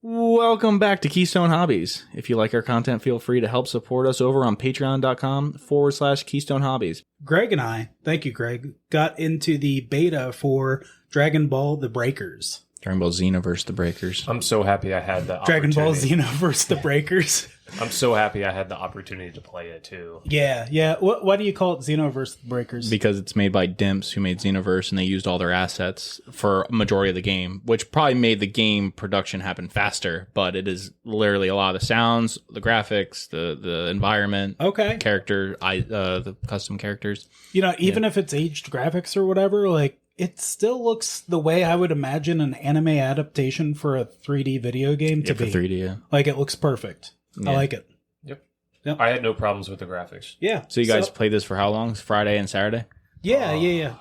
Welcome back to Keystone Hobbies. If you like our content, feel free to help support us over on patreon.com/Keystone Hobbies. Greg and I, thank you, Greg, got into the beta for Dragon Ball The Breakers. Dragon Ball Xenoverse, The Breakers. I'm so happy I had the Dragon Ball opportunity. Xenoverse, The Breakers. I'm so happy I had the opportunity to play it, too. Yeah. Why do you call it Xenoverse, The Breakers? Because it's made by Dimps, who made Xenoverse, and they used all their assets for a majority of the game, which probably made the game production happen faster, but it is literally a lot of the sounds, the graphics, the environment, Okay. the custom characters. You know, even if it's aged graphics or whatever, like, it still looks the way I would imagine an anime adaptation for a 3D video game to for be. 3D, yeah. Like, it looks perfect. Yeah. I like it. Yep. Yep. I had no problems with the graphics. Yeah. So you guys played this for how long? Friday and Saturday? Yeah.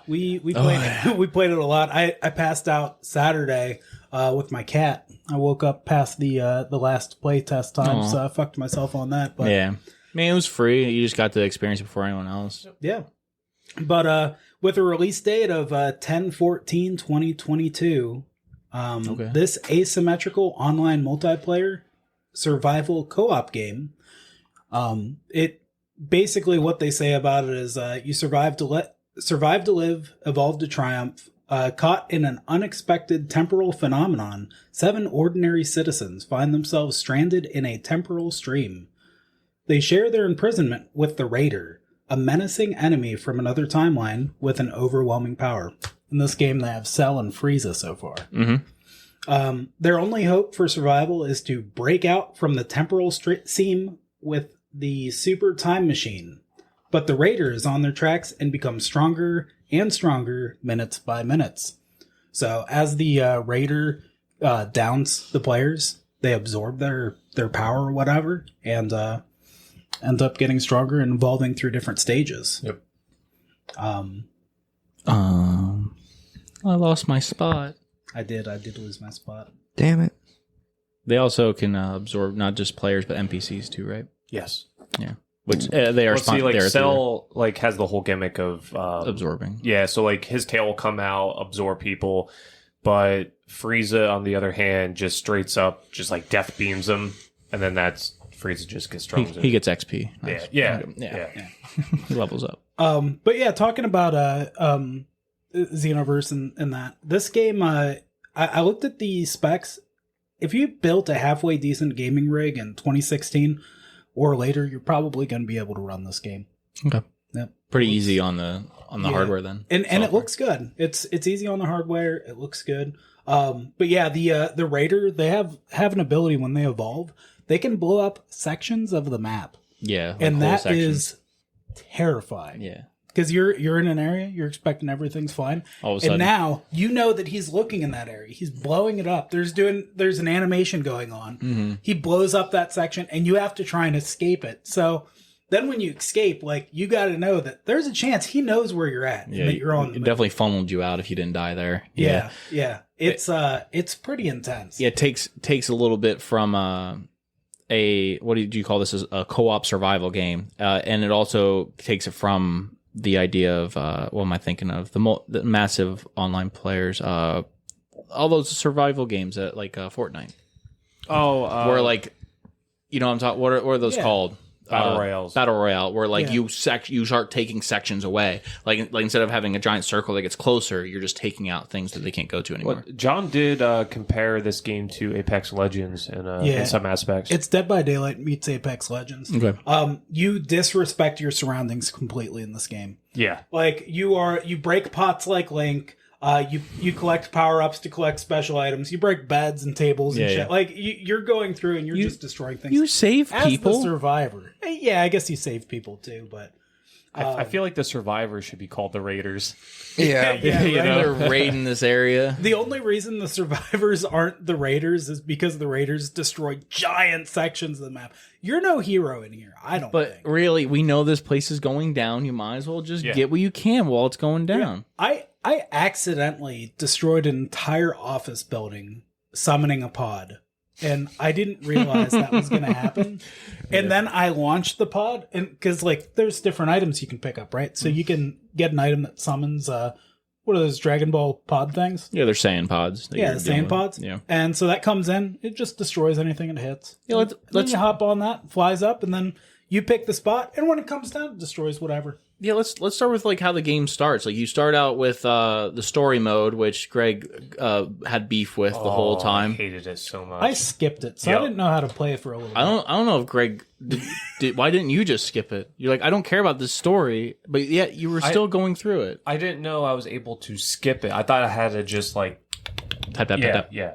We played we played it a lot. I passed out Saturday with my cat. I woke up past the last play test time, so I fucked myself on that. But yeah. I mean, it was free. You just got to experience it before anyone else. Yeah. But with a release date of 10/14/2022, this asymmetrical online multiplayer survival co-op game, it basically what they say about it is you survive to live, evolve to triumph. Caught in an unexpected temporal phenomenon, 7 ordinary citizens find themselves stranded in a temporal stream. They share their imprisonment with the Raider, a menacing enemy from another timeline with an overwhelming power. In this game, they have Cell and Freiza so far. Mm-hmm. Their only hope for survival is to break out from the temporal seam with the super time machine. But the Raider is on their tracks and becomes stronger and stronger minutes by minutes. So as the Raider downs the players, they absorb their power or whatever, and end up getting stronger and evolving through different stages. Yep. I lost my spot. I did lose my spot. Damn it. They also can absorb not just players but NPCs too, right? Yes. Yeah. Which they are. See, like Cell, like has the whole gimmick of absorbing. Yeah, so like his tail will come out, absorb people, but Frieza, on the other hand, just straight up just like death beams them, and then that's Frieza just gets stronger. He gets XP. Nice. Yeah. He levels up. But yeah, talking about Xenoverse and that, this game, I looked at the specs. If you built a halfway decent gaming rig in 2016 or later, you're probably going to be able to run this game. Okay. Yep. Pretty easy on the hardware then. And it looks good. It's easy on the hardware. It looks good. But yeah, the Raider, they have an ability when they evolve, they can blow up sections of the map. Yeah. Like and that sections. is terrifying. Yeah. Because you're in an area, you're expecting everything's fine. All of a sudden. And now you know that he's looking in that area. He's blowing it up. There's an animation going on. Mm-hmm. He blows up that section and you have to try and escape it. So then when you escape, like, you got to know that there's a chance he knows where you're at. Yeah, and that you're on. It definitely funneled you out if you didn't die there. Yeah. It's pretty intense. Yeah, it takes a little bit from what did you call this? A co-op survival game, and it also takes it from the idea of what am I thinking of? The massive online players, all those survival games that like Fortnite. Where like, you know, what I'm talking. What are those called? Battle Royales. Battle Royale, where like you start taking sections away. Like instead of having a giant circle that gets closer, you're just taking out things that they can't go to anymore. Well, John did compare this game to Apex Legends in some aspects. It's Dead by Daylight meets Apex Legends. Okay. You disrespect your surroundings completely in this game. Yeah. Like you break pots like Link. You collect power-ups to collect special items. You break beds and tables and shit. Yeah. Like, you're going through and you're just destroying things. You save people? As the survivor. Yeah, I guess you save people too, but... I feel like the survivors should be called the Raiders. Yeah. You know, they're raiding this area. The only reason the survivors aren't the Raiders is because the Raiders destroy giant sections of the map. You're no hero in here, I don't think. But really, we know this place is going down. You might as well just get what you can while it's going down. Yeah. I accidentally destroyed an entire office building summoning a pod. And I didn't realize that was going to happen. And then I launched the pod, and because like there's different items you can pick up, right? So you can get an item that summons what are those Dragon Ball pod things? Yeah, they're Saiyan pods. Yeah, the Saiyan pods. Yeah. And so that comes in, it just destroys anything it hits. Yeah, let's you hop on that, flies up, and then you pick the spot, and when it comes down, it destroys whatever. Yeah, let's start with like how the game starts. Like you start out with the story mode, which Greg had beef with the whole time. I hated it so much. I skipped it, so I didn't know how to play it for a little bit. I don't know if Greg did. Why didn't you just skip it? You're like, I don't care about this story, but yet you were still going through it. I didn't know I was able to skip it. I thought I had to just like type. Yeah.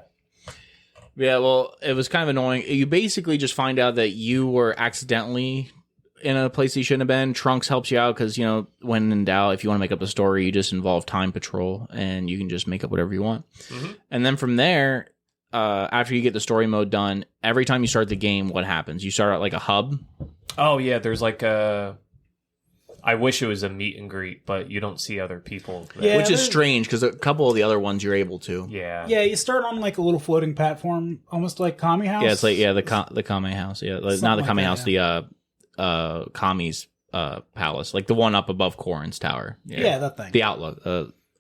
Yeah, well, it was kind of annoying. You basically just find out that you were accidentally in a place you shouldn't have been. Trunks helps you out because, when in doubt, if you want to make up a story, you just involve time patrol and you can just make up whatever you want. Mm-hmm. And then from there, after you get the story mode done, every time you start the game, what happens? You start at like a hub. Oh, yeah, there's like a... I wish it was a meet and greet, but you don't see other people there. Yeah, which is strange because a couple of the other ones you're able to. Yeah. Yeah, you start on like a little floating platform, almost like Kami House. Yeah, it's like the Kami House. Yeah, like, not the Kami House, the Kami's palace, like the one up above Korin's tower. Yeah, that thing. The outlook,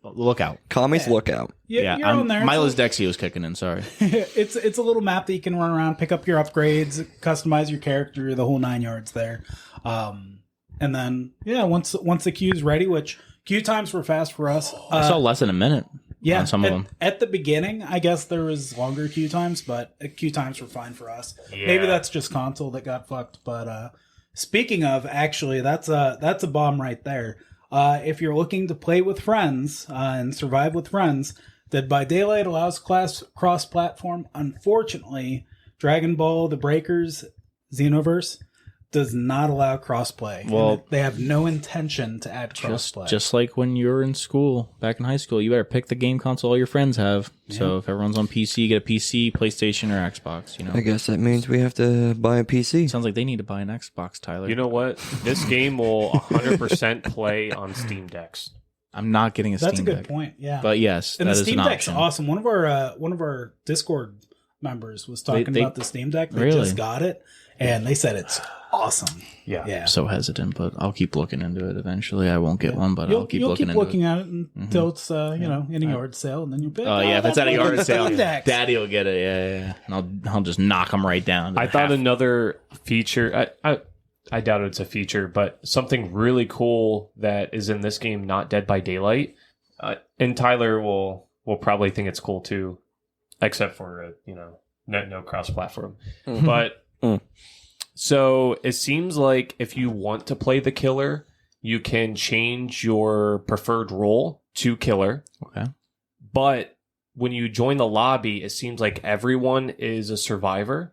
lookout. Kami's lookout. You're on there. Milo's Dexio's kicking in. Sorry. it's a little map that you can run around, pick up your upgrades, customize your character, the whole 9 yards there. And then once the queue's ready, which queue times were fast for us. I saw less than a minute. Yeah, on some of them. At the beginning, I guess there was longer queue times, but queue times were fine for us. Yeah. Maybe that's just console that got fucked. But speaking of, actually, that's a bomb right there. If you're looking to play with friends and survive with friends, Dead by Daylight allows cross-platform. Unfortunately, Dragon Ball the Breakers Xenoverse does not allow crossplay. Well, they have no intention to add crossplay. Just like when you were in school, back in high school, you better pick the game console all your friends have. Yeah. So if everyone's on PC, you get a PC, PlayStation, or Xbox. I guess that means we have to buy a PC. Sounds like they need to buy an Xbox, Tyler. You know what? This game will 100% play on Steam Decks. I'm not getting a Steam Deck. That's a good point. Yeah, but yes, and that the is Steam an Deck's option. awesome. One of our Discord members was talking about the Steam Deck. They just got it, and they said it's awesome. Yeah. I'm so hesitant, but I'll keep looking into it eventually. I won't get one, but I'll keep looking into it. You'll keep looking at it until it's in a yard sale, and then you'll pick. Oh yeah, if it's at a yard sale, Daddy will get it. Yeah. And I'll just knock them right down. I thought another feature. I doubt it's a feature, but something really cool that is in this game, not Dead by Daylight, and Tyler will probably think it's cool too, except for no cross-platform, but. So it seems like if you want to play the killer, you can change your preferred role to killer. Okay. But when you join the lobby, it seems like everyone is a survivor,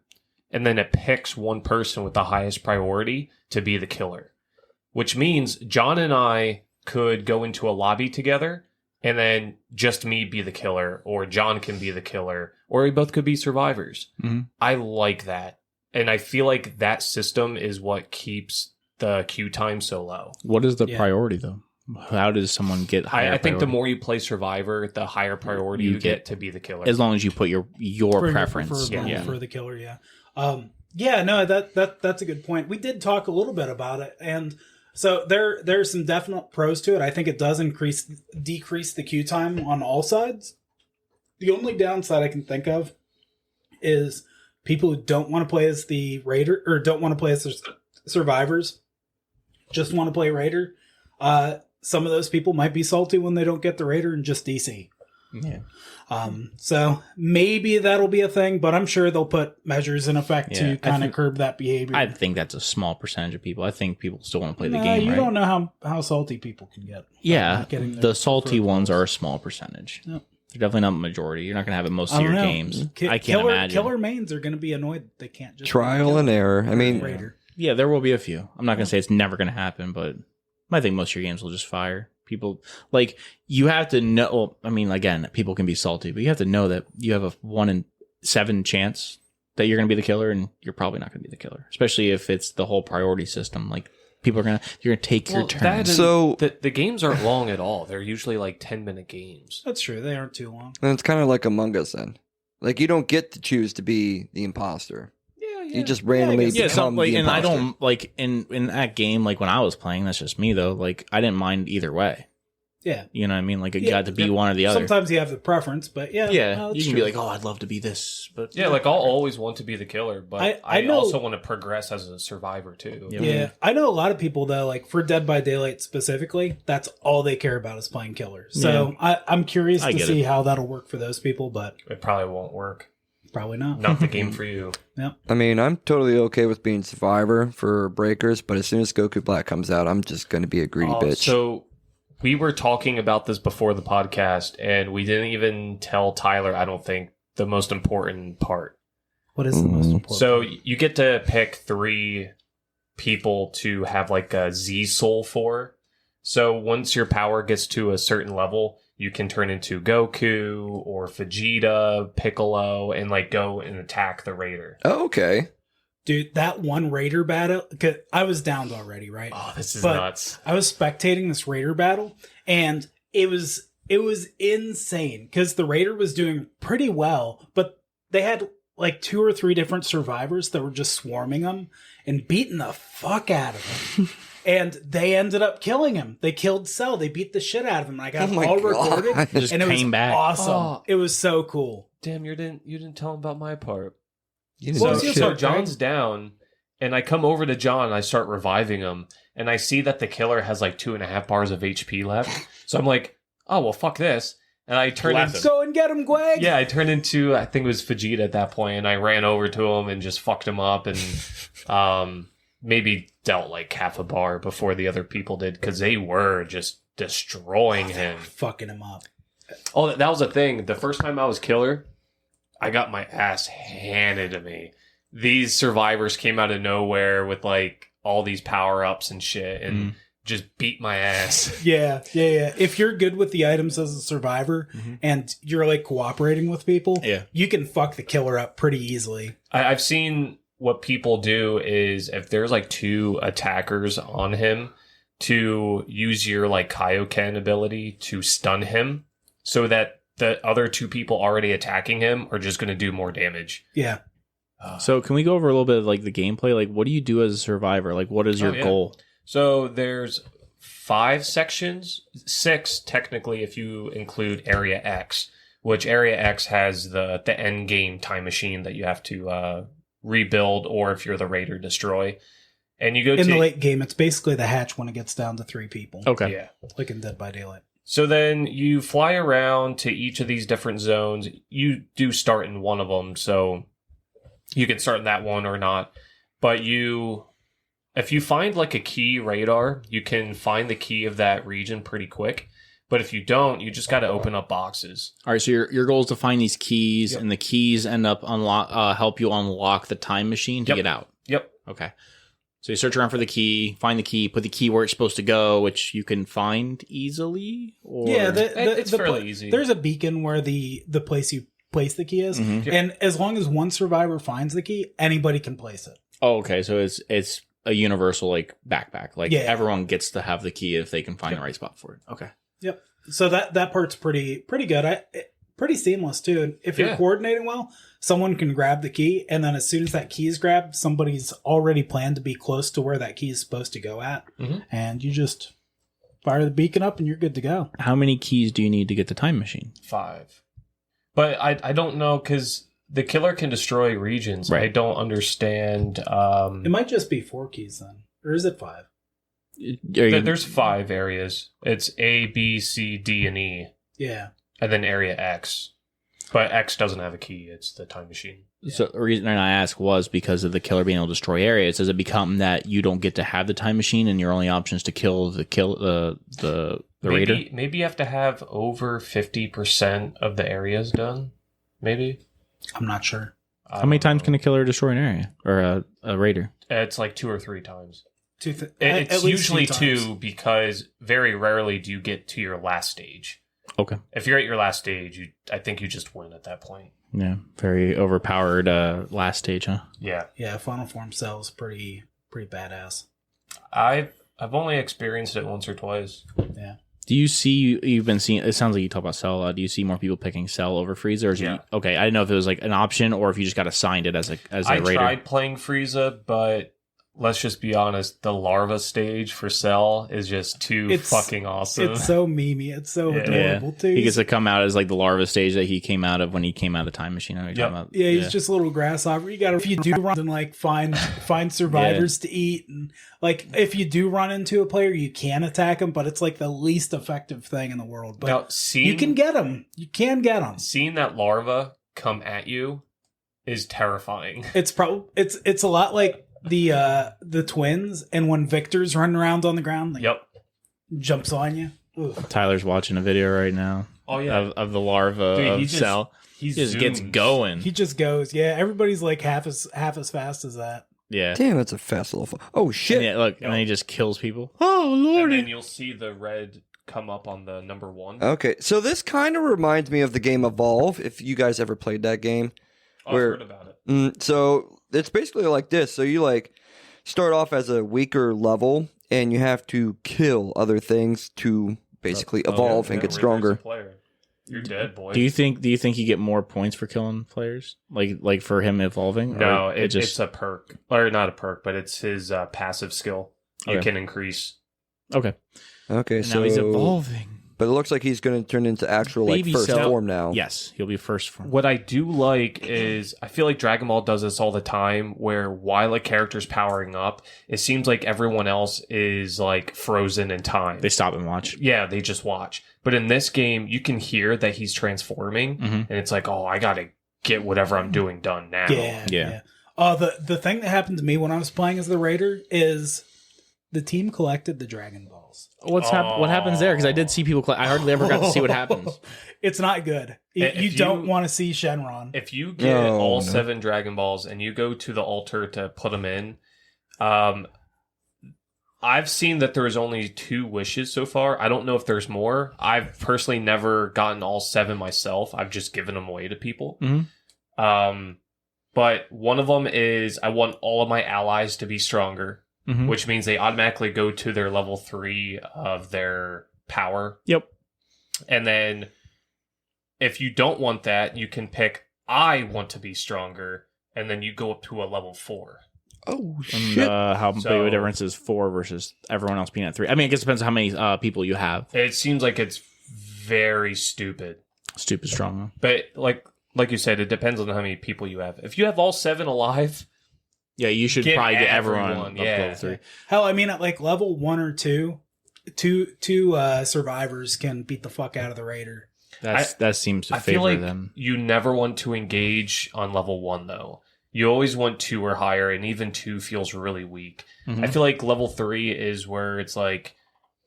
and then it picks one person with the highest priority to be the killer, which means John and I could go into a lobby together, and then just me be the killer, or John can be the killer, or we both could be survivors. Mm-hmm. I like that. And I feel like that system is what keeps the queue time so low. What is the priority, though? How does someone get higher I think the more you play Survivor, the higher priority you get to be the killer. As long as you put your preference. For the killer, yeah. That's a good point. We did talk a little bit about it. And so there's some definite pros to it. I think it does decrease the queue time on all sides. The only downside I can think of is... people who don't want to play as the Raider or don't want to play as the survivors, just want to play Raider. Some of those people might be salty when they don't get the Raider and just DC. Yeah. So maybe that'll be a thing, but I'm sure they'll put measures in effect to kind of curb that behavior. I think that's a small percentage of people. I think people still want to play the game. You don't know how salty people can get. Yeah, the salty ones are a small percentage. Yep. You're definitely not a majority. You're not going to have it most of your games. I can't imagine. Killer mains are going to be annoyed they can't just... Trial and error. I mean... Yeah, there will be a few. I'm not going to say it's never going to happen, but I think most of your games will just fire. People... Like, you have to know... Well, I mean, again, people can be salty, but you have to know that you have a 1 in 7 chance that you're going to be the killer, and you're probably not going to be the killer. Especially if it's the whole priority system. Like, you're gonna take your turn. So the games aren't long at all. They're usually like 10-minute games. That's true. They aren't too long. And it's kind of like Among Us then. Like you don't get to choose to be the imposter. Yeah. You just randomly become the imposter. And I don't like in that game. Like when I was playing, that's just me though. Like I didn't mind either way. Yeah. You know what I mean? Like, you got to be one or the other. Sometimes you have the preference, but yeah. You can be like, oh, I'd love to be this. But yeah, like, I'll always want to be the killer, but I also want to progress as a survivor, too. Yeah. I know a lot of people, though, like, for Dead by Daylight specifically, that's all they care about is playing killers. So I'm curious to see how that'll work for those people, but... It probably won't work. Probably not. Not the game for you. Yep. I mean, I'm totally okay with being Survivor for Breakers, but as soon as Goku Black comes out, I'm just going to be a greedy bitch. So... We were talking about this before the podcast, and we didn't even tell Tyler, I don't think, the most important part. What is the most important So part? you get to pick 3 people to have like a Z soul for. So once your power gets to a certain level, you can turn into Goku or Vegeta, Piccolo, and like go and attack the Raider. Oh, okay. Dude, that one Raider battle, cause I was downed already, right? Oh, this is nuts. I was spectating this Raider battle, and it was insane, because the Raider was doing pretty well, but they had like 2 or 3 different survivors that were just swarming him and beating the fuck out of him. And they ended up killing him. They killed Cell. They beat the shit out of him. I got it all recorded, just and it was came back. awesome. Oh. It was so cool. Damn, you didn't tell him about my part. So John's down, and I come over to John, and I start reviving him, and I see that the killer has like 2.5 bars of HP left. So I'm like, oh, well, fuck this. And I turned into... Go and get him, Gweg! Yeah, I turned into, I think it was Vegeta at that point, and I ran over to him and just fucked him up, and maybe dealt like half a bar before the other people did, because they were just destroying him. Fucking him up. Oh, that was the thing. The first time I was killer, I got my ass handed to me. These survivors came out of nowhere with like all these power-ups and shit, and just beat my ass. Yeah. If you're good with the items as a survivor and you're like cooperating with people, you can fuck the killer up pretty easily. I've seen what people do is if there's like 2 attackers on him, to use your like Kaioken ability to stun him, so that the other 2 people already attacking him are just going to do more damage. Yeah. So can we go over a little bit of like the gameplay? Like, what do you do as a survivor? Like, what is your goal? So there's 5 sections, 6 technically if you include Area X, which Area X has the end game time machine that you have to rebuild, or if you're the Raider, destroy. And you go in the late game, it's basically the hatch when it gets down to 3 people. Okay. Yeah. Like in Dead by Daylight. So then you fly around to each of these different zones. You do start in one of them, so you can start in that one or not. But if you find like a key radar, you can find the key of that region pretty quick. But if you don't, you just got to open up boxes. All right, so your goal is to find these keys, and the keys end up help you unlock the time machine to get out. Yep. Okay. So you search around for the key, find the key, put the key where it's supposed to go, which you can find easily. Or... Yeah, it's fairly easy. There's a beacon where the place you place the key is, and as long as one survivor finds the key, anybody can place it. Oh, okay. So it's a universal like backpack. Like everyone gets to have the key if they can find the right spot for it. Okay. Yep. So that part's pretty good. Pretty seamless too. And if you're coordinating well, someone can grab the key, and then as soon as that key is grabbed, somebody's already planned to be close to where that key is supposed to go at, and you just fire the beacon up, and you're good to go. How many keys do you need to get the time machine? 5. But I don't know, because the killer can destroy regions. Right. I don't understand. It might just be 4 keys then, or is it 5? There's 5 areas. It's A, B, C, D, and E. Yeah. And then Area X. But X doesn't have a key. It's the time machine. Yeah. So the reason I asked was because of the killer being able to destroy areas. Does it become that you don't get to have the time machine and your only option is to kill the raider? Maybe you have to have over 50% of the areas done. Maybe. I'm not sure. How many times can a killer destroy an area or a raider? It's like 2 or 3 times. It's usually 2 because very rarely do you get to your last stage. Okay. If you're at your last stage, I think you just win at that point. Yeah, very overpowered last stage, huh? Yeah. Yeah, Final Form Cell is pretty badass. I've only experienced it once or twice. Yeah. Do you see, you've been seeing, it sounds like you talk about Cell, do you see more people picking Cell over Freiza? Or is it, okay, I didn't know if it was like an option or if you just got assigned it as a raider. I tried playing Freiza, but let's just be honest, the larva stage for Cell is just too fucking awesome. It's so memey. It's so adorable, too. He gets to come out as like the larva stage that he came out of when he came out of the time machine. Yeah, he's just a little grasshopper. You gotta, if you do run and like find survivors to eat, and like if you do run into a player, you can attack him, but it's like the least effective thing in the world. But now, you can get him. You can get him. Seeing that larva come at you is terrifying. It's a lot like the twins, and when Victor's running around on the ground, like, jumps on you. Ugh. Tyler's watching a video right now. Oh yeah, of the larva of Cell. He just gets going. He just goes. Yeah, everybody's like half as fast as that. Yeah. Damn, that's a fast little. Oh shit! And look, and then he just kills people. Oh lordy! And then you'll see the red come up on the number 1. Okay, so this kind of reminds me of the game Evolve. If you guys ever played that game, I've heard about it. So it's basically like this. So you like start off as a weaker level, and you have to kill other things to basically evolve and get stronger. You're dead, boy. Do you think you get more points for killing players? Like for him evolving? No, it's a perk. Or not a perk, but it's his passive skill. You can increase. Okay. Okay, and so now he's evolving. But it looks like he's going to turn into actual like first form now. Yes, he'll be first form. What I do like is I feel like Dragon Ball does this all the time where while a character's powering up, it seems like everyone else is like frozen in time. They stop and watch. Yeah, they just watch. But in this game, you can hear that he's transforming, and it's like, oh, I got to get whatever I'm doing done now. Yeah. The thing that happened to me when I was playing as the Raider is the team collected the Dragon Balls. What happens there? Because I did see people. I hardly ever got to see what happens. It's not good. You don't want to see Shenron. If you get all 7 Dragon Balls and you go to the altar to put them in, I've seen that there's only 2 wishes so far. I don't know if there's more. I've personally never gotten all 7 myself. I've just given them away to people. But one of them is I want all of my allies to be stronger. Which means they automatically go to their level 3 of their power. Yep. And then if you don't want that, you can pick I want to be stronger, and then you go up to a level 4. Oh, shit. And how big a difference is 4 versus everyone else being at 3? I mean, I guess it depends on how many people you have. It seems like it's very stupid. Stupid strong. But like you said, it depends on how many people you have. If you have all 7 alive... Yeah, you should probably get everyone up level 3. Hell, I mean, at like level 1 or 2, two survivors can beat the fuck out of the Raider. That seems to favor them. You never want to engage on level 1, though. You always want 2 or higher, and even 2 feels really weak. I feel like level 3 is where it's like,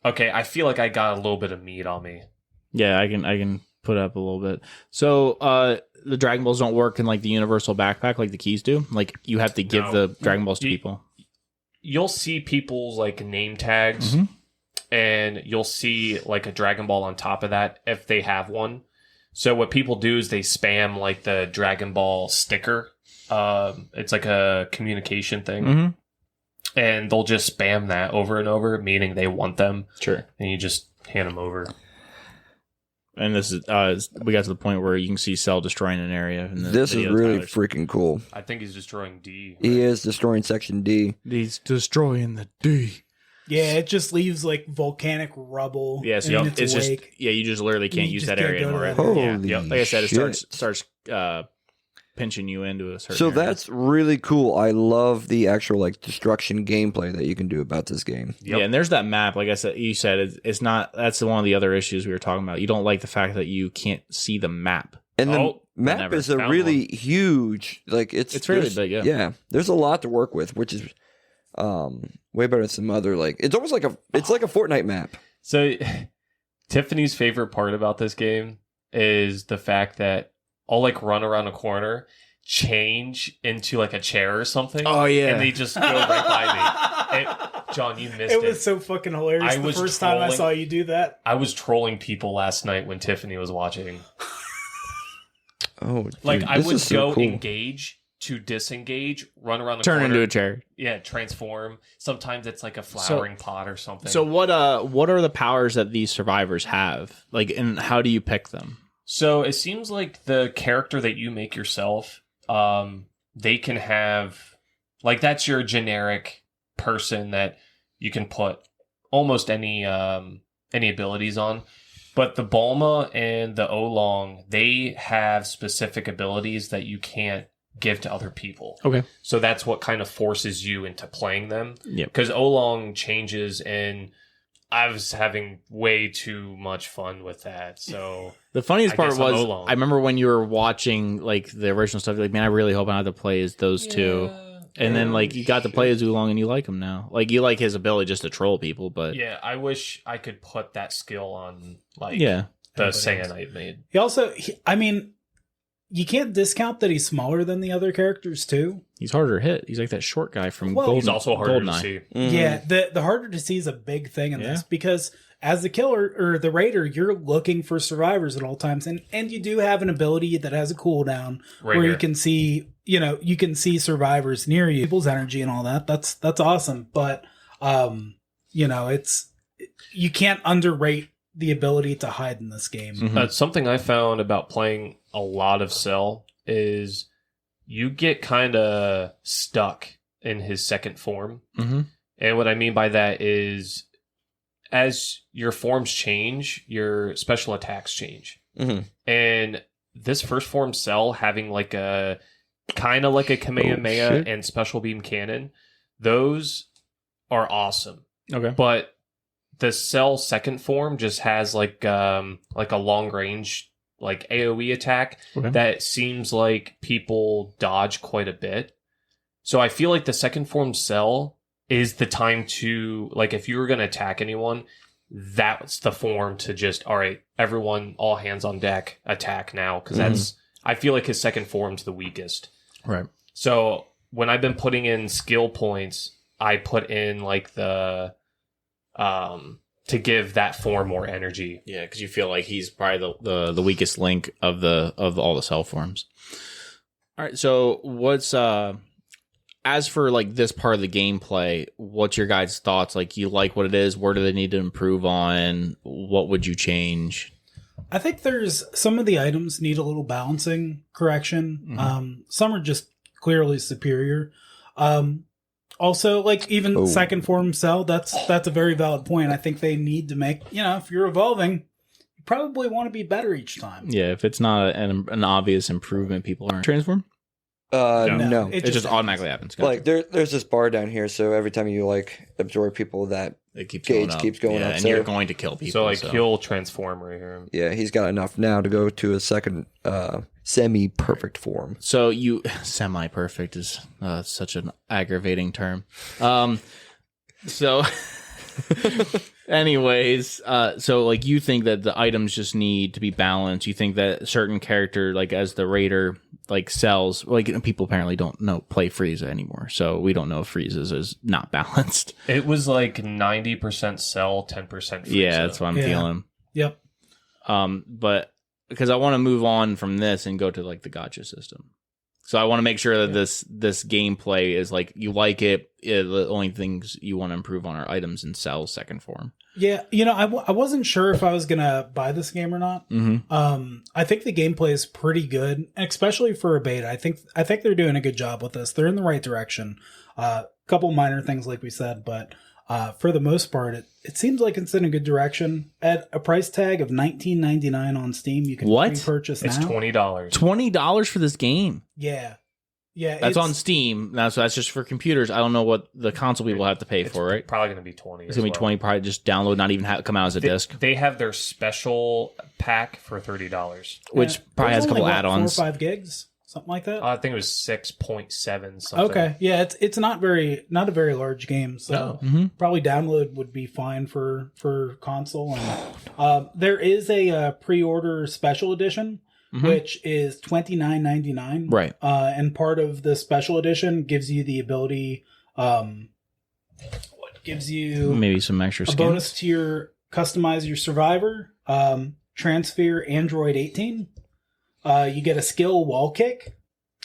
okay, I feel like I got a little bit of meat on me. Yeah, I can put up a little bit. So, the Dragon Balls don't work in like the universal backpack like the keys do. Like you have to give the Dragon Balls to people. You'll see people's like name tags, and you'll see like a Dragon Ball on top of that if they have one. So what people do is they spam like the Dragon Ball sticker. It's like a communication thing, and they'll just spam that over and over, meaning they want them. Sure, and you just hand them over. And this is we got to the point where you can see Cell destroying an area. This is really freaking cool. I think he's destroying D. Right? He is destroying Section D. He's destroying the D. Yeah, it just leaves like volcanic rubble. Yeah, so it's just you just literally can't use that area anymore. Yeah, like I said, it starts pinching you into a certain. So area. That's really cool. I love the actual like destruction gameplay that you can do about this game. Yep. Yeah, and there's that map. Like I said, you said it's not. That's one of the other issues we were talking about. You don't like the fact that you can't see the map. And the map is a really huge. Like it's really big. Yeah, there's a lot to work with, which is way better than some other like. It's almost like a Fortnite map. So Tiffany's favorite part about this game is the fact that I'll like run around a corner, change into like a chair or something. Oh yeah, and they just go right by me. John, you missed it. It was so fucking hilarious. The first time I saw you do that. I was trolling people last night when Tiffany was watching. Oh, dude, like I would go engage to disengage, run around the corner, turn into a chair. Yeah, transform. Sometimes it's like a flowering pot or something. So what are the powers that these survivors have? Like, and how do you pick them? So it seems like the character that you make yourself, they can have, like, that's your generic person that you can put almost any abilities on. But the Bulma and the Oolong, they have specific abilities that you can't give to other people. Okay. So that's what kind of forces you into playing them. Yep. Because Oolong changes, and I was having way too much fun with that. So the funniest part was, Oolong. I remember when you were watching like the original stuff, you're like, man, I really hope I have to play as those two. And then like you got to play as Oolong and you like him now. Like you like his ability just to troll people, but Yeah, I wish I could put that skill on like yeah. the Saiyan I made. He also, I mean, you can't discount that he's smaller than the other characters too. He's harder to hit. He's like that short guy from Well, Golden. He's also harder Goldeneye. to see. Mhm. Yeah, the harder to see is a big thing in this because as the killer or the raider, you're looking for survivors at all times, and you do have an ability that has a cooldown Right where here. you can see, you can see survivors near you, people's energy and all that. That's awesome, but it's you can't underrate the ability to hide in this game. Mhm. Something I found about playing a lot of Cell is you get kind of stuck in his second form. Mm-hmm. And what I mean by that is as your forms change, your special attacks change. Mhm. And this first form Cell having like a kind of like a Kamehameha shit. and special beam cannon, those are awesome. Okay. But the Cell second form just has like a long range like AoE attack Okay. that seems like people dodge quite a bit. So I feel like the second form Cell is the time to, like, if you were going to attack anyone, that's the form to just, all right, everyone, all hands on deck, attack now. Because that's, I feel like his second form's the weakest. Right. So when I've been putting in skill points, I put in like the, to give that form more energy. Yeah, because you feel like he's probably the weakest link of all the Cell forms. All right, so what's as for like this part of the gameplay, what's your guys' thoughts? Like, you like what it is? Where do they need to improve on? What would you change? I think there's some of the items need a little balancing correction. Some are just clearly superior. Also, like even second form Cell, that's a very valid point. I think they need to make, if you're evolving, you probably want to be better each time. Yeah, if it's not an obvious improvement, people aren't transform. No. It just automatically happens. Gotcha. Like there's this bar down here, so every time you like absorb people, that It keeps gauge going up. keeps going up. And So- you're going to kill people. So like he'll transform right here. yeah, he's got enough now to go to a second semi-perfect form. So you semi-perfect is such an aggravating term. So anyways, so like you think that the items just need to be balanced. You think that certain character, like as the raider, like Cells, like people apparently don't play Freiza anymore. So we don't know if Freiza's is not balanced. It was like 90% Cell, 10% Freiza. Yeah, that's what I'm feeling. Yep. But because I want to move on from this and go to like the gacha system. So I want to make sure that this gameplay is like you like it. The only things you want to improve on are items and Cell's second form. Yeah, I wasn't sure if I was gonna buy this game or not. I think the gameplay is pretty good, especially for a beta. I think they're doing a good job with this. They're in the right direction. Couple minor things, like we said, but for the most part, it seems like it's in a good direction. At a price tag of $19.99 on Steam, you can pre-purchase now. It's $20. $20 for this game. Yeah, That's on Steam. Now, so that's just for computers. I don't know what the console people have to pay for, right? Probably going to be 20. It's gonna be 20. Probably just download, not even come out as a disc, They have their special pack for $30. which probably has a couple add-ons. 4 or 5 gigs, something like that. I think it was 6.7 something. Okay, yeah, it's not a very large game, so probably download would be fine for console. And there is a pre-order special edition, which is $29.99. Right. And part of the special edition gives you the ability, gives you Maybe some extra a skins. bonus to customize your survivor, transfer Android 18. You get a skill wall kick,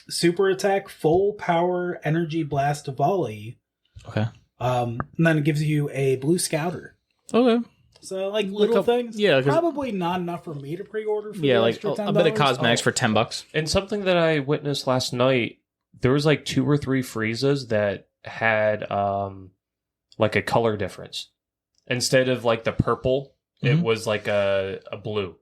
super attack, full power energy blast volley. Okay. And then it gives you a blue scouter. Okay. So like little things. Yeah, probably not enough for me to pre-order. For Yeah, the like extra $10. a bit of cosmetics for $10. And something that I witnessed last night, there was like 2 or 3 Freezas that had like a color difference. Instead of like the purple, it was like a blue.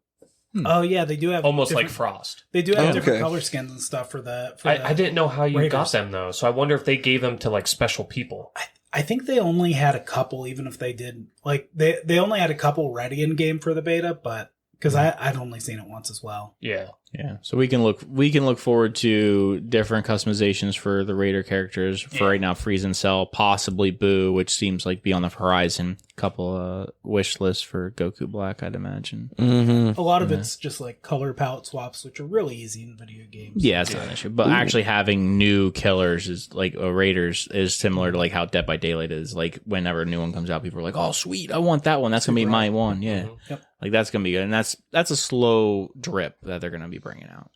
Oh yeah, they do have almost like Frost. They do have different color skins and stuff for the. I didn't know how you got them though, so I wonder if they gave them to like special people. I think they only had a couple, even if they did like they only had a couple ready in game for the beta, but because I'd only seen it once as well. Yeah. So we can look forward to different customizations for the Raider characters. For right now, Freiza and Cell, possibly Boo, which seems like be on the horizon. Couple wish lists for Goku Black, I'd imagine. A lot of it's just like color palette swaps, which are really easy in video games. Yeah, it's not an issue. But actually having new killers is like Raiders is similar to like how Dead by Daylight is. Like whenever a new one comes out, people are like, "Oh, sweet, I want that one. That's gonna be my one." Yeah, like that's gonna be good, and that's a slow drip that they're gonna be bringing out.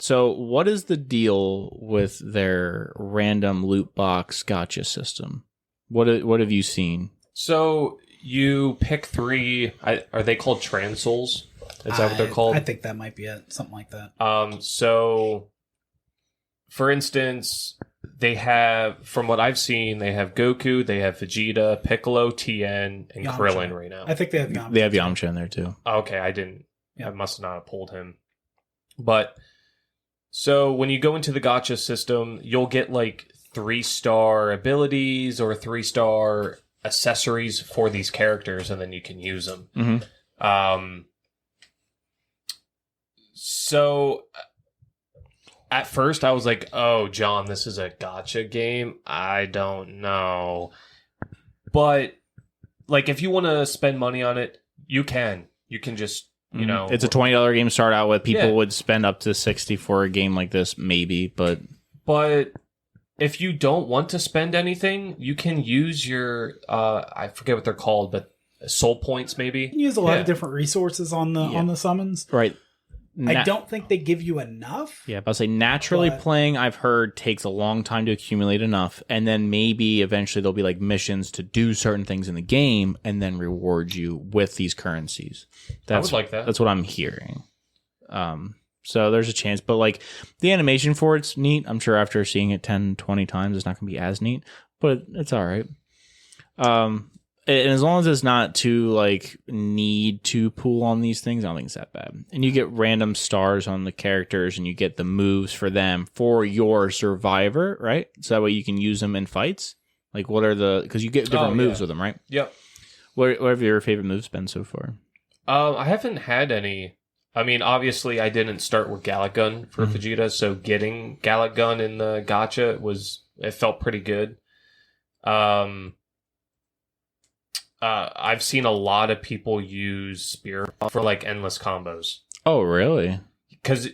So what is the deal with their random loot box gotcha system? What have you seen? So you pick 3. Are they called Transouls? Is that what they're called? I think that might be it. Something like that. So for instance, they have, from what I've seen, they have Goku, they have Vegeta, Piccolo, Tien, and Yamcha. Krillin right now. I think they have Yamcha. They have Yamcha in there too. Okay, I didn't. I must not have pulled him. But so when you go into the gacha system, you'll get like 3-star abilities or 3-star accessories for these characters, and then you can use them. So at first I was like, oh, John, this is a gacha game? I don't know. But like, if you want to spend money on it, you can. You can just, you know. It's a $20 game to start out with. People would spend up to $60 for a game like this, maybe, but if you don't want to spend anything, you can use your I forget what they're called, but soul points maybe. You can use a lot of different resources on the summons. Right. I don't think they give you enough. Yeah, but I'll say naturally playing, I've heard, takes a long time to accumulate enough, and then maybe eventually there'll be like missions to do certain things in the game, and then reward you with these currencies. I would like that. That's what I'm hearing. So there's a chance, but like the animation for it's neat. I'm sure after seeing it 10, 20 times, it's not going to be as neat, but it's all right. And as long as it's not too like need to pull on these things, I don't think it's that bad. And you get random stars on the characters, and you get the moves for them for your survivor, right? So that way you can use them in fights. Like, what are because you get different moves with them, right? Yep. What have your favorite moves been so far? I haven't had any. I mean, obviously, I didn't start with Gallic Gun for Vegeta, so getting Gallic Gun in the gacha it felt pretty good. I've seen a lot of people use Spear for like endless combos. Oh, really? Because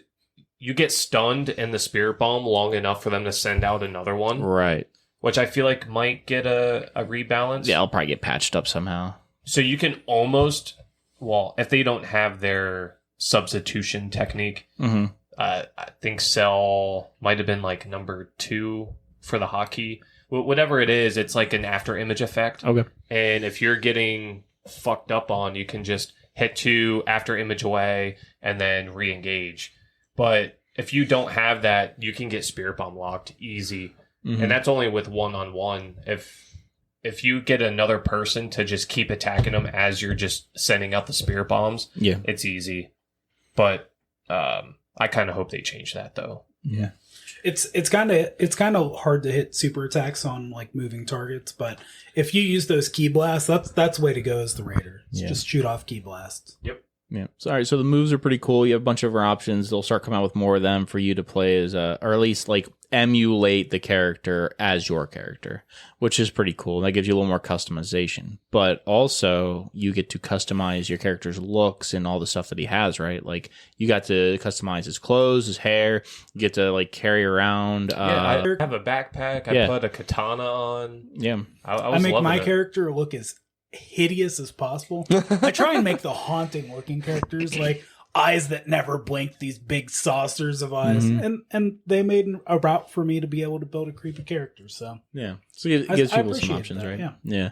you get stunned in the Spirit Bomb long enough for them to send out another one. Right. Which I feel like might get a rebalance. Yeah, I'll probably get patched up somehow. So you can almost, if they don't have their substitution technique, I think Cell might have been like number 2 for the hotkey. Whatever it is, it's like an after image effect. Okay. And if you're getting fucked up on, you can just hit 2 after image away and then re-engage. But if you don't have that, you can get Spirit Bomb locked easy. And that's only with 1-on-1. If you get another person to just keep attacking them as you're just sending out the Spirit Bombs, it's easy. But I kind of hope they change that, though. Yeah. It's kind of hard to hit super attacks on like moving targets, but if you use those key blasts, that's the way to go as the Raider. Just shoot off key blasts. Yep. Yeah. So, all right. So the moves are pretty cool. You have a bunch of options. They'll start coming out with more of them for you to play as, or at least like emulate the character as your character, which is pretty cool. That gives you a little more customization, but also you get to customize your character's looks and all the stuff that he has, right? Like you got to customize his clothes, his hair. You get to like carry around. I have a backpack. I put a katana on. Yeah. I make my character look as hideous as possible. I try and make the haunting looking characters like eyes that never blink, these big saucers of eyes, and they made a route for me to be able to build a creepy character. So yeah, so it gives people some options, right? Yeah.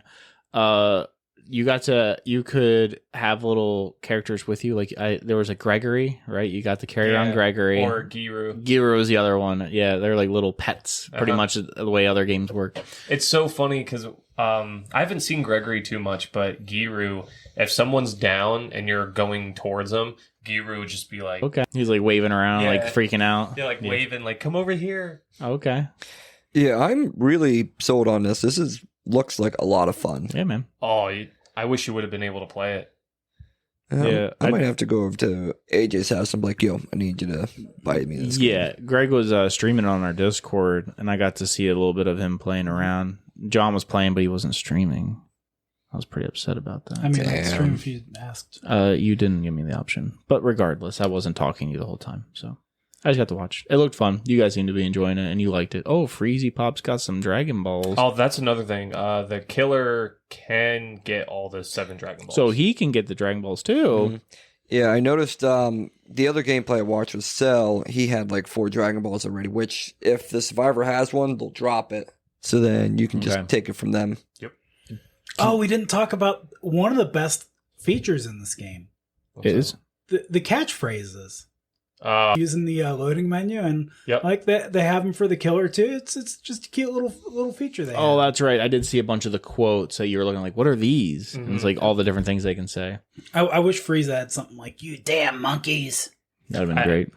you could have little characters with you. Like there was a Gregory, right? You got to carry around Gregory. Or Giru. Giru is the other one. Yeah, they're like little pets, pretty much the way other games work. It's so funny because I haven't seen Gregory too much, but Giru, if someone's down and you're going towards them, Giru would just be like... Okay. He's like waving around, like freaking out. Yeah, waving, like, come over here. Okay. Yeah, I'm really sold on this. Looks like a lot of fun. Yeah, man. Oh, I wish you would have been able to play it. I might have to go over to AJ's house and be like, yo, I need you to buy me this game. Greg was streaming on our Discord, and I got to see a little bit of him playing around. John was playing, but he wasn't streaming. I was pretty upset about that. I mean, I'd stream if you asked. You didn't give me the option. But regardless, I wasn't talking to you the whole time, so I just got to watch. It looked fun. You guys seem to be enjoying it, and you liked it. Oh, Freezy Pop's got some Dragon Balls. Oh, that's another thing. The killer can get all the 7 Dragon Balls. So he can get the Dragon Balls, too. Mm-hmm. Yeah, I noticed the other gameplay I watched was Cell. He had like 4 Dragon Balls already, which if the survivor has one, they'll drop it. So then you can just take it from them. Yep. Oh, we didn't talk about one of the best features in this game. Is the catchphrases. Using the loading menu and like they have them for the killer too. It's just a cute little feature they have. Oh, that's right. I did see a bunch of the quotes that you were looking like, what are these? Mm-hmm. And it's like all the different things they can say. I wish Freiza had something like, you damn monkeys. That would have been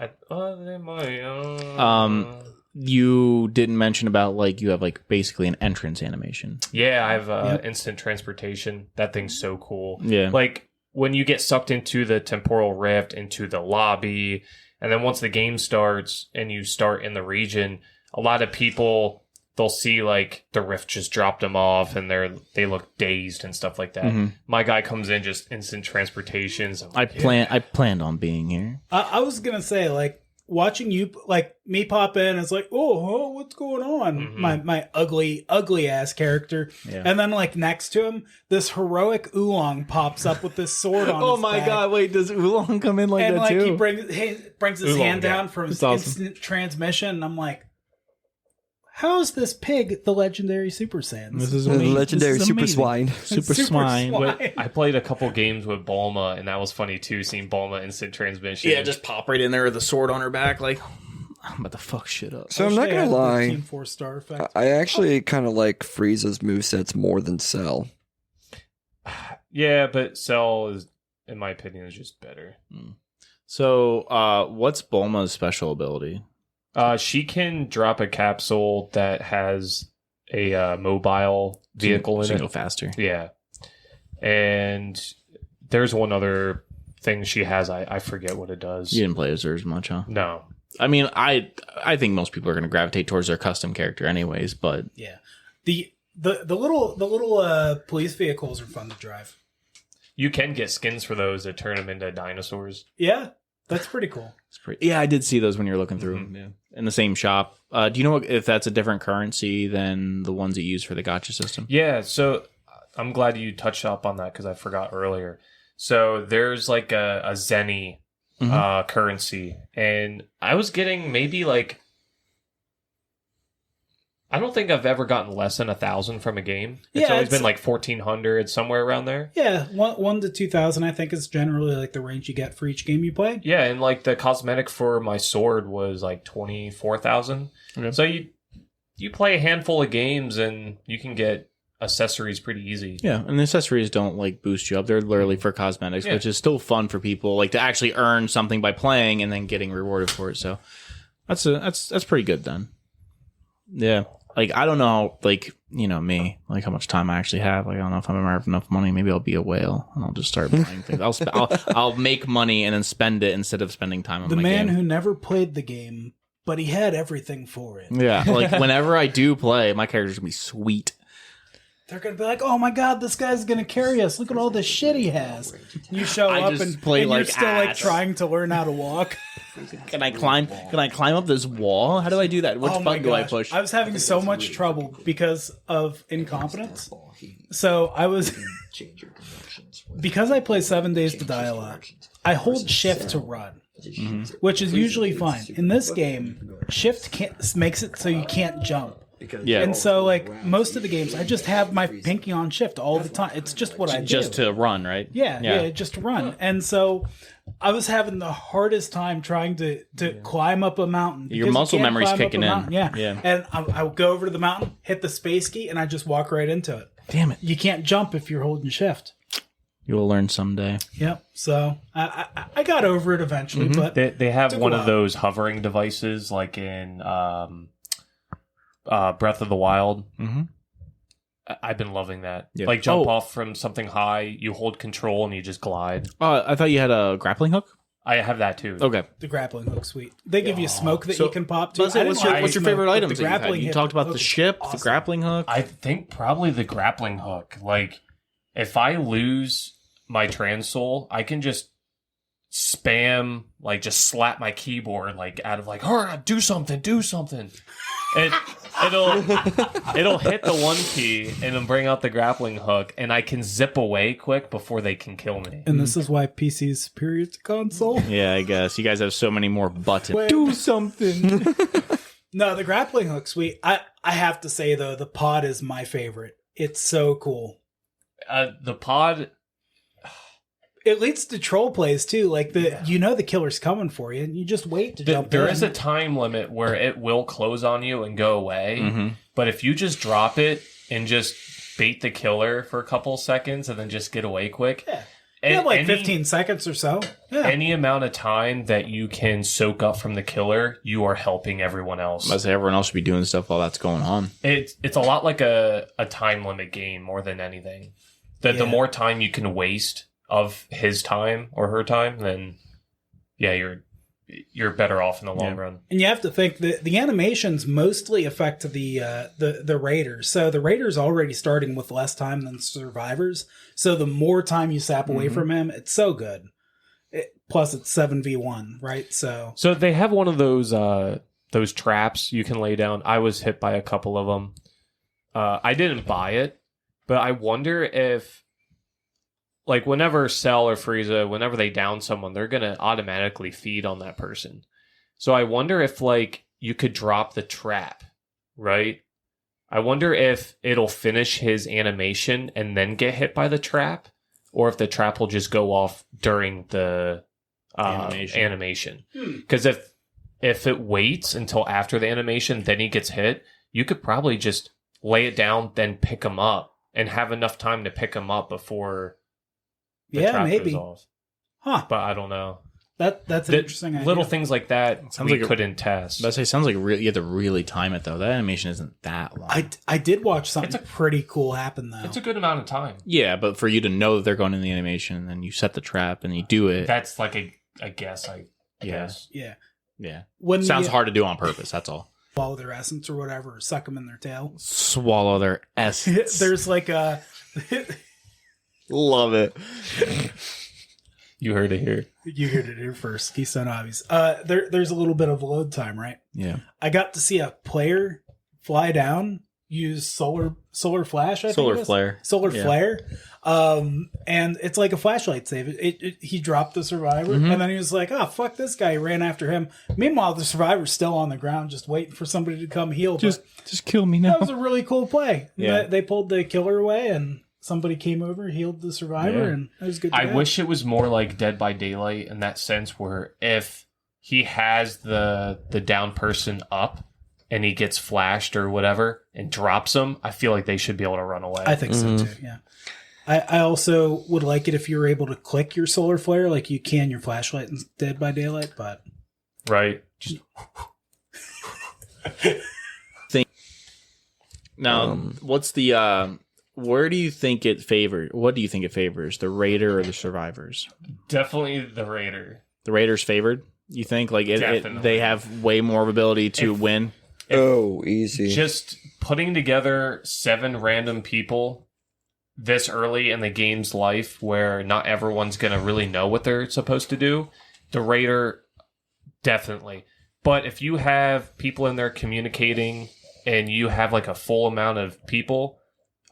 great. You didn't mention about like you have like basically an entrance animation. Yeah, I have instant transportation. That thing's so cool. Yeah. Like when you get sucked into the temporal rift, into the lobby, and then once the game starts and you start in the region, a lot of people, they'll see like the rift just dropped them off and they look dazed and stuff like that. Mm-hmm. My guy comes in just instant transportations. I planned on being here. I was gonna say like watching you like me pop in, it's like, oh, what's going on? Mm-hmm. My ugly ass character, and then like next to him, this heroic Oolong pops up with this sword on. Oh his my back. God! Wait, does Oolong come in like and that like too? He brings his hand down for his instant transmission, and I'm like, how is this pig the legendary Super Saiyan? This is the legendary Super amazing. Swine. Super Swine. I played a couple games with Bulma, and that was funny too, seeing Bulma instant transmission. Yeah, just pop right in there with the sword on her back, like I'm about to fuck shit up. So I'm not gonna lie, Team 4-star effect. I actually kind of like Frieza's movesets more than Cell. Yeah, but Cell is, in my opinion, is just better. So, what's Bulma's special ability? She can drop a capsule that has a mobile vehicle in it. Go faster. Yeah. And there's one other thing she has. I forget what it does. You didn't play as her as much, huh? No. I mean, I think most people are going to gravitate towards their custom character anyways, but... Yeah. The little police vehicles are fun to drive. You can get skins for those that turn them into dinosaurs. Yeah. That's pretty cool. Yeah, I did see those when you were looking through them. Yeah. In the same shop. Do you know if that's a different currency than the ones you use for the gacha system? Yeah, so I'm glad you touched up on that because I forgot earlier. So there's like a Zenny currency, and I was getting maybe like, I don't think I've ever gotten less than 1,000 from a game. It's always been like 1,400, somewhere around there. Yeah, 1 to 2,000 I think is generally like the range you get for each game you play. Yeah, and like the cosmetic for my sword was like 24,000. Okay. So you play a handful of games and you can get accessories pretty easy. Yeah, and the accessories don't like boost you up. They're literally for cosmetics, which is still fun for people like to actually earn something by playing and then getting rewarded for it. So that's pretty good then. Yeah. Like, I don't know, like, you know, me, like how much time I actually have. Like, I don't know if I'm ever have enough money. Maybe I'll be a whale and I'll just start buying things. I'll make money and then spend it instead of spending time on the my man game. Who never played the game, but he had everything for it. Yeah, like whenever I do play, my character's gonna be sweet. They're going to be like, oh my God, this guy's going to carry us. Look at all this shit he has. You show up and you're still like trying to learn how to walk. Can I climb up this wall? How do I do that? Which button do I push? I was having so much trouble because of incompetence. So I was... because I play 7 Days to Die a lot, I hold shift to run. Which is usually fine. In this game, shift makes it so you can't jump. And so, like, most of the games, I just have my pinky on shift all the time. It's just what I do. Just to run, right? Yeah, just to run. And so I was having the hardest time trying to climb up a mountain. Your muscle memory's kicking in. Yeah. And I would go over to the mountain, hit the space key, and I just walk right into it. Damn it. You can't jump if you're holding shift. You'll learn someday. Yep. So I got over it eventually, but they have one of those hovering devices like in Breath of the Wild. Mm-hmm. I've been loving that. Yeah. Like jump off from something high, you hold control and you just glide. I thought you had a grappling hook. I have that too. Okay. The grappling hook, sweet. They give you smoke that you can pop to. What's your favorite items? You talked about the ship, the grappling hook. I think probably the grappling hook. Like, if I lose my trans soul, I can just spam, like, just slap my keyboard, like, out of like, hurry, do something. It'll hit the one key and it'll bring out the grappling hook, and I can zip away quick before they can kill me. And this is why PC is superior to console. Yeah, I guess you guys have so many more buttons. Do something. No, the grappling hook, sweet. I have to say though, the pod is my favorite. It's so cool. The pod. It leads to troll plays too. Like the killer's coming for you, and you just wait to jump in. There is a time limit where it will close on you and go away. But if you just drop it and just bait the killer for a couple seconds and then just get away quick, you have like 15 seconds or so. Yeah. Any amount of time that you can soak up from the killer, you are helping everyone else. I say everyone else should be doing stuff while that's going on. It's a lot like a time limit game more than anything. The more time you can waste of his time or her time, then you're better off in the long run. And you have to think that the animations mostly affect the raiders. So the raiders already starting with less time than survivors. So the more time you sap away from him, it's so good. Plus it's 7v1, right? So they have one of those traps you can lay down. I was hit by a couple of them. I didn't buy it, but I wonder if, like, whenever Cell or Freiza, whenever they down someone, they're going to automatically feed on that person. So I wonder if, like, you could drop the trap, right? I wonder if it'll finish his animation and then get hit by the trap, or if the trap will just go off during the animation. Because if it waits until after the animation, then he gets hit, you could probably just lay it down, then pick him up, and have enough time to pick him up before... maybe. Off. Huh. But I don't know. That's an interesting idea. Little things like that couldn't test. But I say sounds like you have to really time it though. That animation isn't that long. I did watch something pretty cool happen though. It's a good amount of time. Yeah, but for you to know that they're going in the animation and then you set the trap and you do it. That's like a guess, I guess. Yeah. Yeah. When sounds hard to do on purpose, that's all. Swallow their essence or whatever, or suck them in their tail. Swallow their essence. There's like a... Love it. You heard it here. You heard it here first. Keystone Hobbies. There's a little bit of load time, right? Yeah. I got to see a player fly down, use solar flash. Solar flare. And it's like a flashlight save. He dropped the survivor, and then he was like, "Oh fuck this guy!" He ran after him. Meanwhile, the survivor's still on the ground, just waiting for somebody to come heal. Just kill me now. That was a really cool play. Yeah. They pulled the killer away and. Somebody came over, healed the survivor, and it was good to go. I wish it was more like Dead by Daylight in that sense, where if he has the down person up and he gets flashed or whatever and drops them, I feel like they should be able to run away. I think so too, yeah. I also would like it if you were able to click your solar flare like you can your flashlight in Dead by Daylight, but... Right. Just... Now, what's the... Where do you think it favors? What do you think it favors? The Raider or the survivors? Definitely the Raider. The Raiders favored? You think like they have way more ability to win? Easy. Just putting together 7 random people this early in the game's life, where not everyone's going to really know what they're supposed to do. The Raider, definitely. But if you have people in there communicating, and you have like a full amount of people.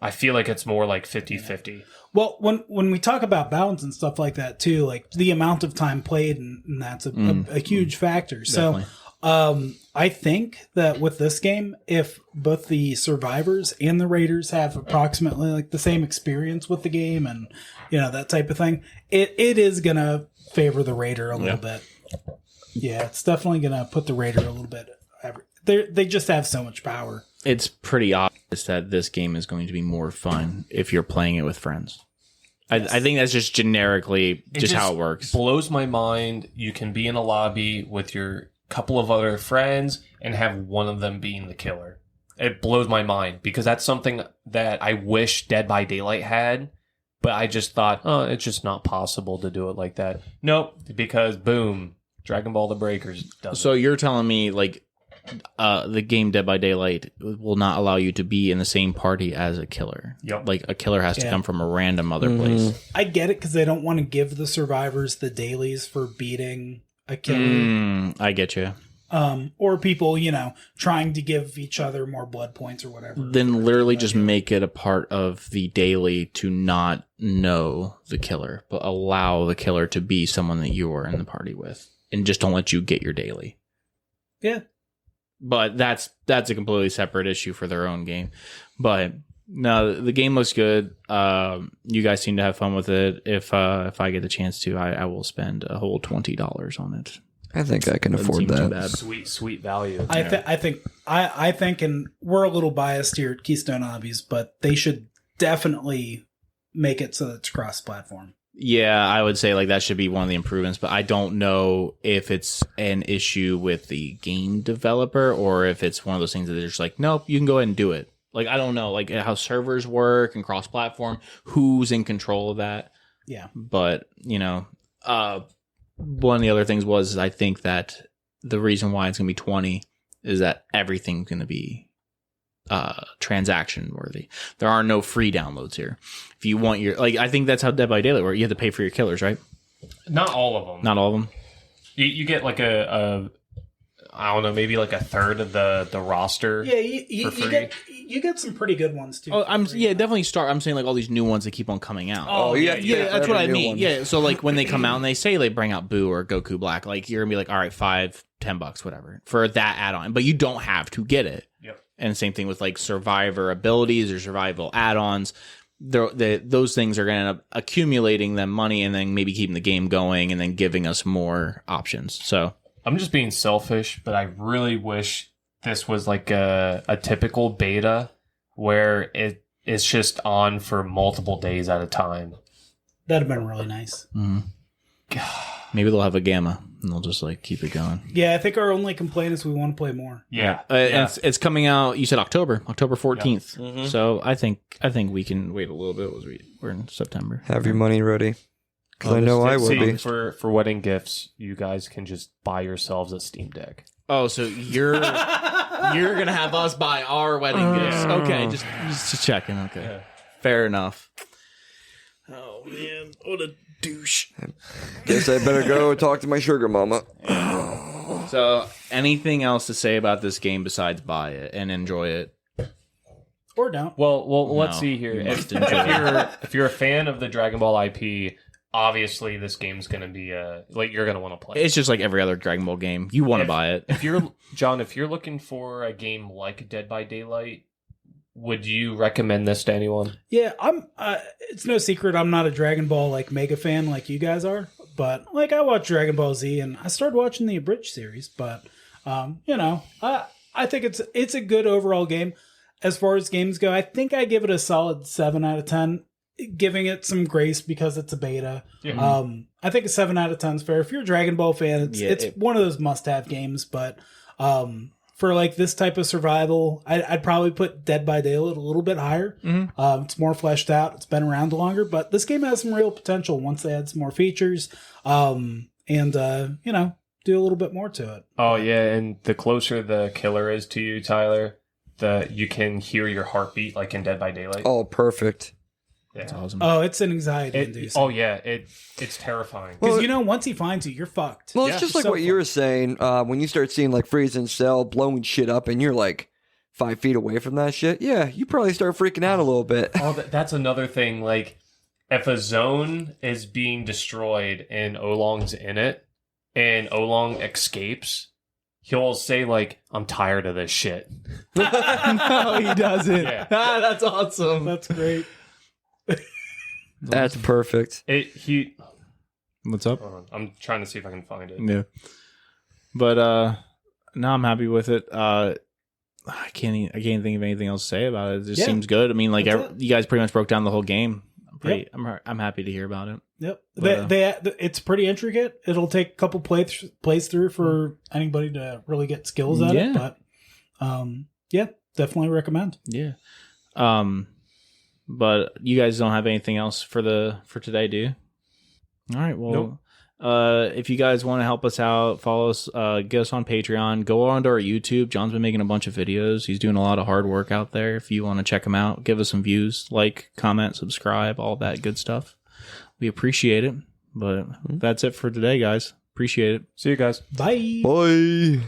I feel like it's more like 50-50. Well, when we talk about balance and stuff like that too, like the amount of time played and that's a huge factor. Definitely. I think that with this game, if both the survivors and the raiders have approximately like the same experience with the game and that type of thing, it is gonna favor the raider a little bit. Yeah, it's definitely gonna put the raider a little bit. They just have so much power. It's pretty obvious that this game is going to be more fun if you're playing it with friends. I think that's just generically just how it works. Blows my mind. You can be in a lobby with your couple of other friends and have one of them being the killer. It blows my mind because that's something that I wish Dead by Daylight had, but I just thought, it's just not possible to do it like that. Nope, because boom, Dragon Ball the Breakers does So it. you're telling me like the game Dead by Daylight will not allow you to be in the same party as a killer. Yep. Like a killer has to come from a random other place. I get it because they don't want to give the survivors the dailies for beating a killer. I get you. Or people, trying to give each other more blood points or whatever. Then literally just make it a part of the daily to not know the killer, but allow the killer to be someone that you are in the party with, and just don't let you get your daily. Yeah. But that's a completely separate issue for their own game. But no, the game looks good. You guys seem to have fun with it. If I get the chance to, I will spend a whole $20 on it. I think I can afford that. Sweet value. I think, and we're a little biased here at Keystone Hobbies, but they should definitely make it so that it's cross-platform. Yeah, I would say like that should be one of the improvements, but I don't know if it's an issue with the game developer or if it's one of those things that they're just like, nope, you can go ahead and do it. Like, I don't know, like how servers work and cross-platform, who's in control of that. Yeah. But, one of the other things was I think that the reason why it's going to be 20 is that everything's going to be transaction worthy. There are no free downloads here. If you want your, like, I think that's how Dead by Daylight works. You have to pay for your killers, right? Not all of them. Not all of them. You get like a I don't know, maybe like a third of the roster. Yeah, you get some pretty good ones too. Oh, definitely start. I'm saying like all these new ones that keep on coming out. Yeah, that's what I mean. One. Yeah, so like when they come out and they say they bring out Boo or Goku Black, like you're gonna be like, all right, $5-10, whatever, for that add-on, but you don't have to get it. Yep. And same thing with like survivor abilities or survival add-ons. Those things are going to end up accumulating them money and then maybe keeping the game going and then giving us more options. So I'm just being selfish, but I really wish this was like a typical beta where it's just on for multiple days at a time. That'd have been really nice. Mm-hmm. Maybe they'll have a gamma and they'll just like keep it going. Yeah, I think our only complaint is we want to play more. Yeah. It's coming out, you said October 14th. Yeah. Mm-hmm. So I think we can wait a little bit. We're in September. Have your money ready. Because I know I will be. For wedding gifts, you guys can just buy yourselves a Steam Deck. Oh, so you're gonna have us buy our wedding gifts? Okay, just checking. Okay, yeah. Fair enough. Oh man, what a douche! Guess I better go talk to my sugar mama. So, anything else to say about this game besides buy it and enjoy it? Or don't? Well, let's see here. If you're a fan of the Dragon Ball IP. Obviously, this game's going to be you're going to want to play. It's just like every other Dragon Ball game. You want to buy it. If you're looking for a game like Dead by Daylight, would you recommend this to anyone? Yeah, I'm. It's no secret I'm not a Dragon Ball like mega fan like you guys are, but like I watch Dragon Ball Z and I started watching the abridged series. But I think it's a good overall game. As far as games go, I think I give it a solid 7 out of 10. Giving it some grace because it's a beta. Yeah. I think a 7 out of 10 is fair. If you're a Dragon Ball fan, it's one of those must-have games. But for like this type of survival, I'd probably put Dead by Daylight a little bit higher. Mm-hmm. It's more fleshed out. It's been around longer, but this game has some real potential once they add some more features and do a little bit more to it. Oh yeah, and the closer the killer is to you, Tyler, you can hear your heartbeat like in Dead by Daylight. Oh, perfect. That's awesome. Oh, it's an anxiety-inducing. Oh, yeah. It's terrifying. Because, once he finds you, you're fucked. Well, it's just like what you were saying. When you start seeing, like, Freiza and Cell blowing shit up and you're, like, 5 feet away from that shit, yeah, you probably start freaking out a little bit. Oh, that's another thing. Like, if a zone is being destroyed and Oolong's in it and Oolong escapes, he'll say like, "I'm tired of this shit." No, he doesn't. Yeah. That's awesome. That's great. That's perfect. What's up? Hold on, I'm trying to see if I can find it. Yeah. But no, I'm happy with it. I can't think of anything else to say about it. It just seems good. I mean, like you guys pretty much broke down the whole game. I'm happy to hear about it. Yep. It's pretty intricate. It'll take a couple plays through for anybody to really get skills at it. But definitely recommend. Yeah. But you guys don't have anything else for today, do you? All right. Well, nope. If you guys want to help us out, follow us, get us on Patreon, go onto our YouTube. John's been making a bunch of videos. He's doing a lot of hard work out there. If you want to check him out, give us some views, like, comment, subscribe, all that good stuff. We appreciate it. But that's it for today, guys. Appreciate it. See you guys. Bye. Bye.